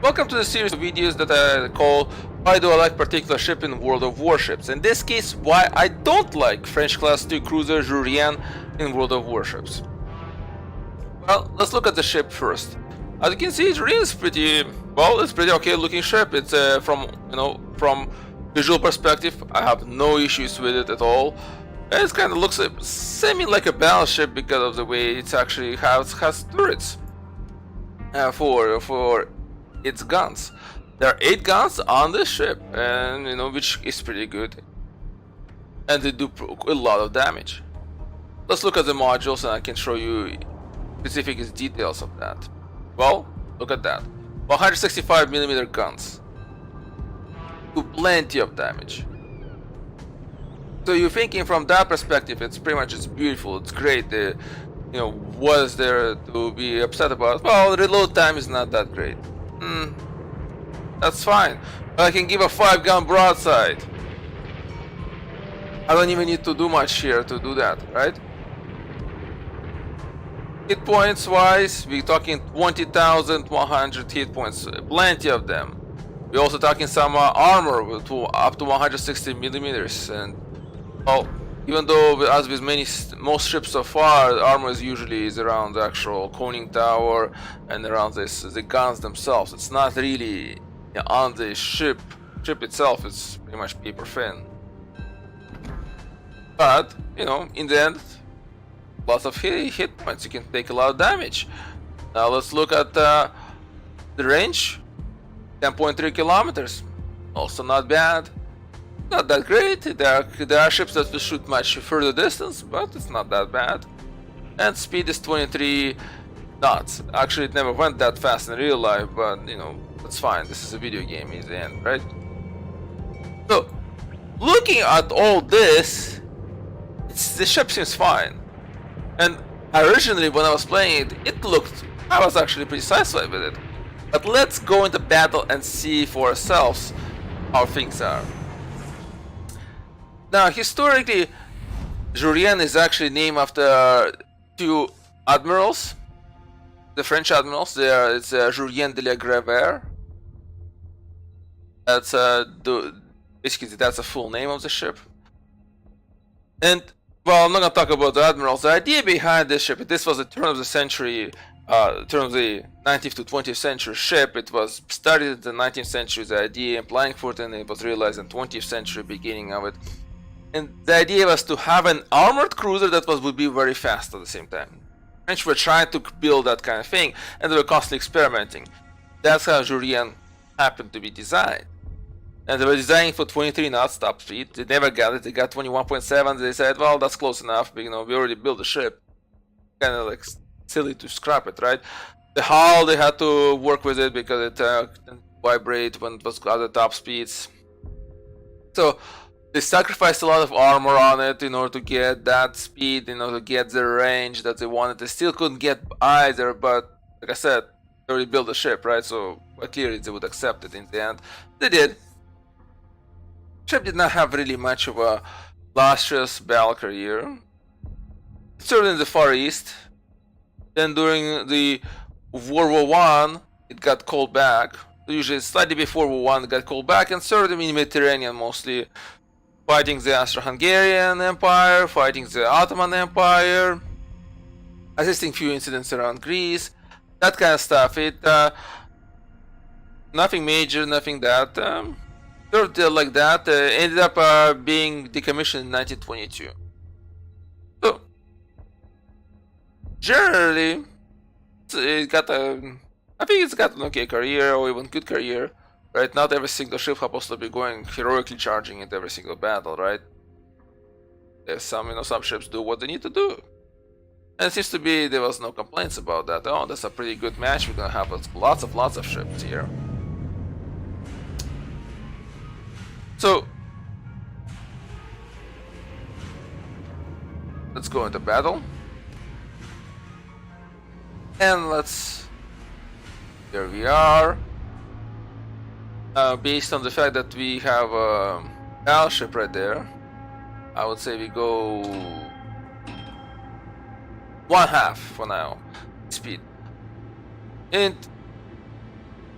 Welcome to the series of videos that I call Why Do I Like Particular Ship in World of Warships? In this case, why I don't like French class 2 cruiser Jurien in World of Warships. Well, let's look at the ship first. As you can see, Jurien is pretty, well, it's pretty okay looking ship. It's from visual perspective, I have no issues with it at all. It kind of looks semi like a battleship because of the way it actually has turrets for its guns. There are 8 guns on this ship, and which is pretty good, and they do a lot of damage. Let's look at the modules, and I can show you specific details of that. Well, look at that, 165mm guns, do plenty of damage. So you're thinking from that perspective, it's pretty much, it's beautiful, it's great. What is there to be upset about? Well, the reload time is not that great. That's fine. But I can give a 5-gun broadside. I don't even need to do much here to do that, right? Hit points wise, we're talking 20,100 hit points, plenty of them. We're also talking some armor up to 160mm, and well, even though as with most ships so far, the armor usually is around the actual conning tower and around the guns themselves. It's not really on the ship itself. It's pretty much paper thin. But in the end, lots of hit points. You can take a lot of damage. Now let's look at the range. 10.3 kilometers. Also not bad. Not that great. There are ships that will shoot much further distance, but it's not that bad. And speed is 23 knots. Actually, it never went that fast in real life, but that's fine. This is a video game in the end, right? So, looking at all this, the ship seems fine. And originally, when I was playing it, I was actually pretty satisfied with it. But let's go into battle and see for ourselves how things are. Now, historically, Jurien is actually named after 2 admirals, the French admirals. It's Jurien de la Gravière. That's basically that's the full name of the ship. And well, I'm not gonna talk about the admirals. The idea behind this ship, this was a turn of the century, turn of the 19th to 20th century ship. It was started in the 19th century, the idea in Frankfurt, and it was realized in 20th century beginning of it. And the idea was to have an armored cruiser that would be very fast at the same time. French were trying to build that kind of thing, and they were constantly experimenting. That's how Jurien happened to be designed. And they were designing for 23 knots top speed. They never got it. They got 21.7. They said, well, that's close enough. But, we already built the ship. Kind of like silly to scrap it, right? The hull, they had to work with it because it didn't vibrate when it was at the top speeds. So they sacrificed a lot of armor on it in order to get that speed, to get the range that they wanted. They still couldn't get either, but like I said, they already built the ship, right? So clearly they would accept it in the end. They did. The ship did not have really much of a illustrious battle career. It served in the Far East. Then during the World War I, it got called back. Usually slightly before World War I, it got called back and served in the Mediterranean mostly, fighting the Austro-Hungarian Empire, fighting the Ottoman Empire, assisting few incidents around Greece, that kind of stuff. Nothing major, nothing that. Served like that. Ended up being decommissioned in 1922. So, generally, I think it's got an okay career, or even good career. Right, not every single ship supposed to be going heroically charging into every single battle, right? There's some ships do what they need to do, and it seems to be there was no complaints about that. Oh, that's a pretty good match. We're gonna have lots of ships here. So let's go into battle, and here we are. Based on the fact that we have a battleship right there, I would say we go 1/2 for now speed. And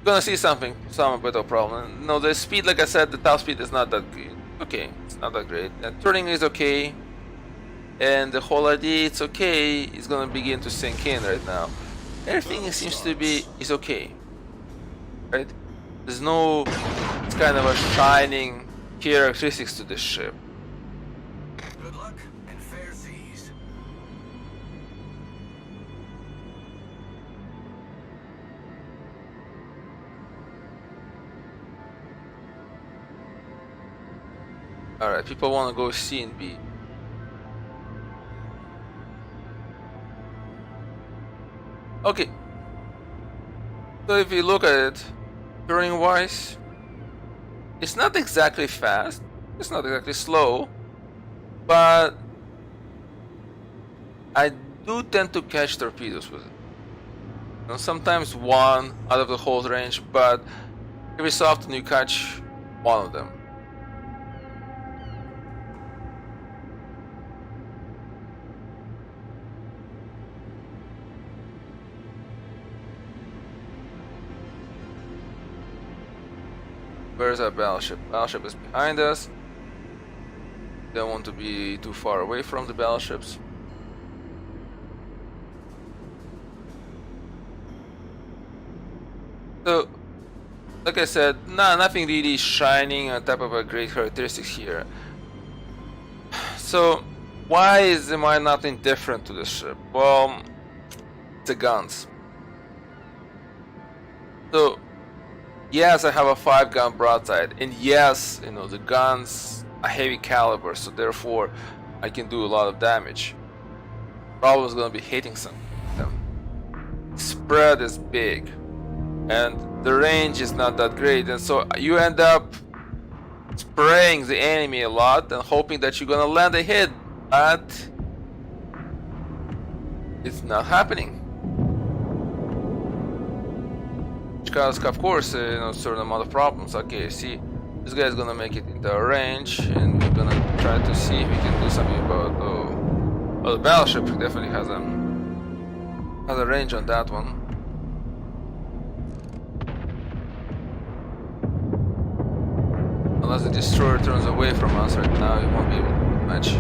gonna see some bit of problem. No, the speed, like I said, the top speed is not that good. Okay, it's not that great. And turning is okay, and the whole idea it's okay is gonna begin to sink in right now. Everything seems to be is okay, right? There's no kind of a shining characteristics to this ship. Good luck and fair seas. Alright, people want to go C and B. Okay. So if you look at it, turning wise, it's not exactly fast, it's not exactly slow, but I do tend to catch torpedoes with it. You know, sometimes one out of the whole range, but every so often you catch one of them. Where's our battleship? Battleship is behind us. Don't want to be too far away from the battleships. So, like I said, nothing really shining on top of a great characteristics here. So, why is there nothing different to this ship? Well, the guns. So, yes, I have a 5-gun broadside, and yes, you know, the guns are heavy caliber, so therefore I can do a lot of damage. Problem is going to be hitting some of them. Spread is big, and the range is not that great, and so you end up spraying the enemy a lot and hoping that you're going to land a hit, but it's not happening. Because of course, you know, certain amount of problems. Okay, see, this guy's gonna make it into our range, and we're gonna try to see if we can do something about. Oh, the battleship definitely has a range on that one. Unless the destroyer turns away from us right now, it won't be able to match.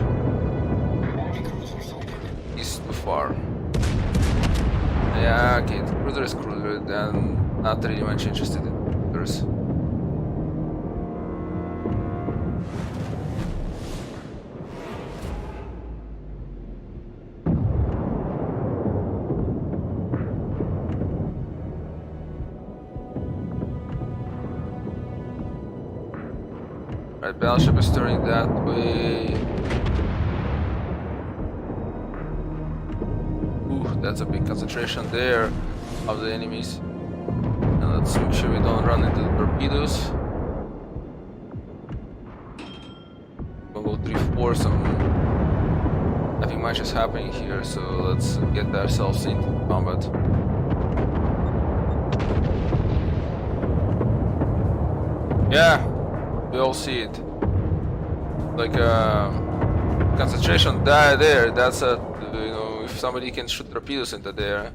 He's too far. Yeah, okay, the cruiser is cruiser, then. Not really much interested in others. Right, battleship is turning that way. Ooh, that's a big concentration there of the enemies. Let's make sure we don't run into the torpedoes. We'll go 3-4, nothing much is happening here, so let's get ourselves into combat. Yeah, we all see it. Like concentration there, that's a, you know, if somebody can shoot torpedoes into there,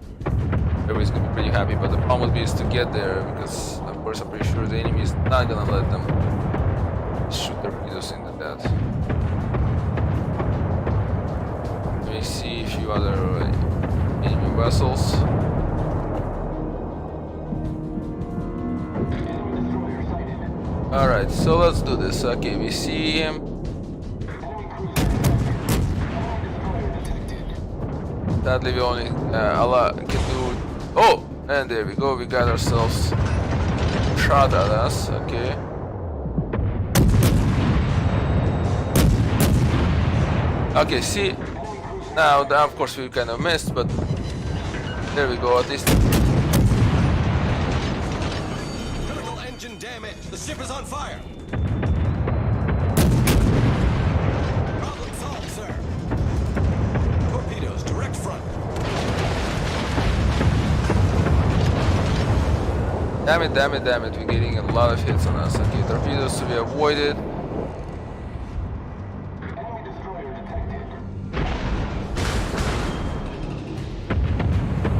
everybody's gonna be pretty happy, but the problem would be is to get there, because of course I'm pretty sure the enemy is not gonna let them shoot torpedoes into that. Let me see a few other enemy vessels. Alright, so let's do this. Okay, we see him. Sadly we only can do. Oh, and there we go, we got ourselves shot at us, okay. Okay, see, now of course we kind of missed, but there we go, at least. Critical engine damage, the ship is on fire. Problem solved, sir. Torpedoes, direct front. Damn it, we're getting a lot of hits on us. Okay, torpedoes to be avoided.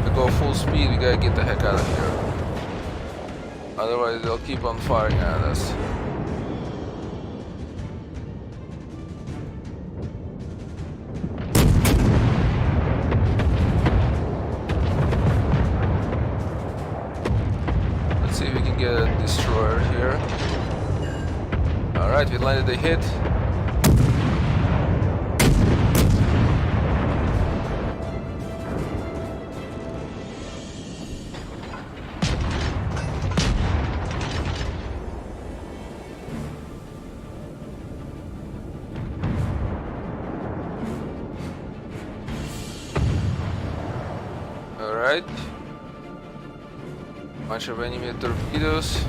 To go full speed, we gotta get the heck out of here. Otherwise they'll keep on firing at us. Let's see if we can get a destroyer here. Alright, we landed a hit. Alright. Bunch of enemy torpedoes.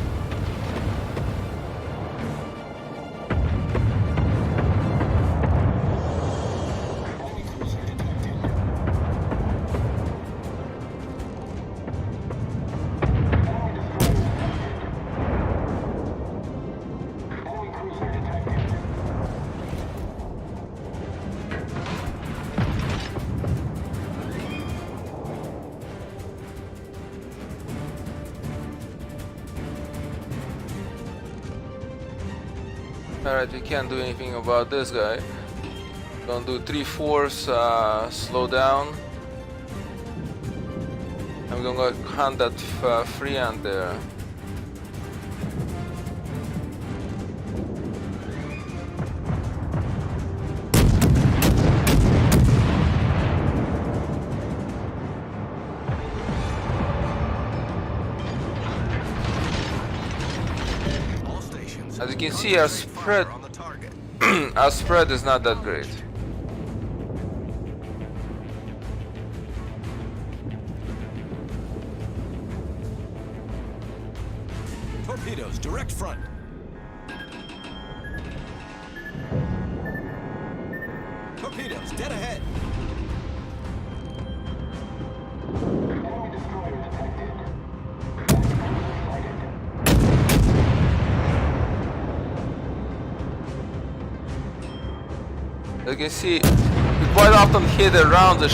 Alright, we can't do anything about this guy. Gonna do 3/4 slow down. I'm gonna hunt that free ant there. As you can see, our spread our spread is not that great. Torpedoes, direct front. Torpedoes, dead ahead. As you can see, we quite often hit around the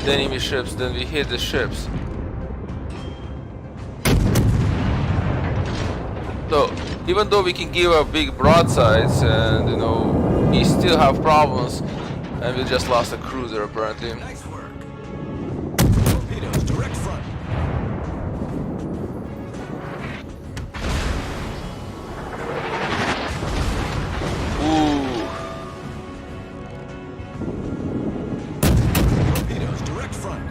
enemy ships than we hit the ships. So even though we can give up big broadsides, and you know, we still have problems, and we just lost a cruiser apparently. Nice work. Torpedoes, direct front. Ooh. Torpedoes, direct front.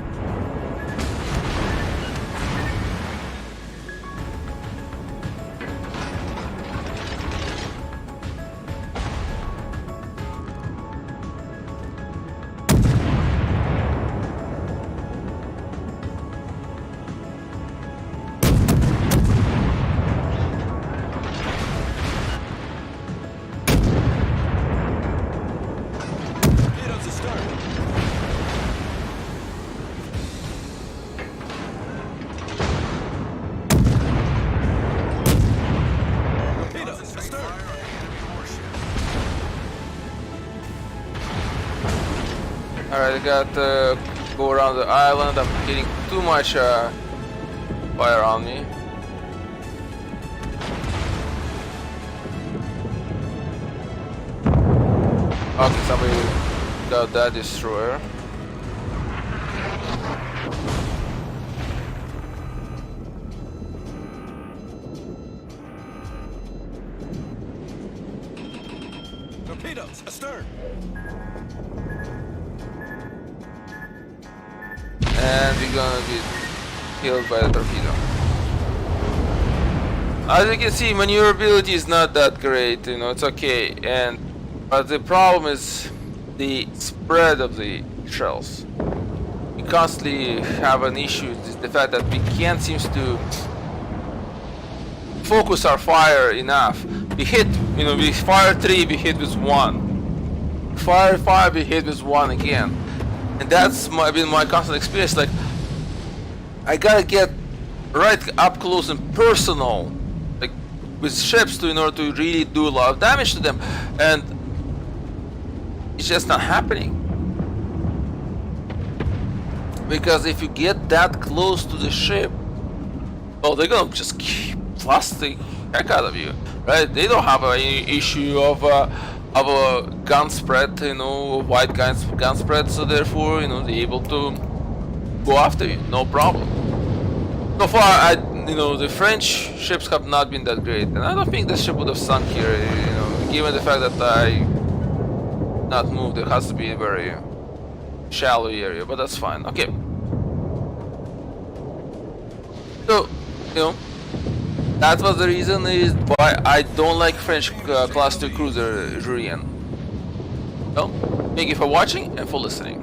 Torpedoes astern. Torpedoes astern. Alright, I got to go around the island. I'm getting too much fire on me. Okay, somebody got that destroyer. Torpedoes astern. And we're gonna be killed by the torpedo. As you can see, maneuverability is not that great, you know, it's okay. But the problem is the spread of the shells. We constantly have an issue, is the fact that we can't seem to focus our fire enough. We hit, you know, we fire 3, we hit with 1. Fire 5, we hit with 1 again. And that's been my constant experience. Like, I gotta get right up close and personal, like with ships, in order to really do a lot of damage to them, and it's just not happening. Because if you get that close to the ship, oh, they're gonna just keep blast the heck out of you, right? They don't have any issue of a gun spread, you know, wide gun spread, so therefore, you know, they're able to go after you, no problem. So far, you know, the French ships have not been that great, and I don't think this ship would have sunk here, you know, given the fact that I not moved. It has to be a very shallow area, but that's fine. Okay. So, you know, that was the reason is why I don't like French class 2 cruiser Jurien. So, thank you for watching and for listening.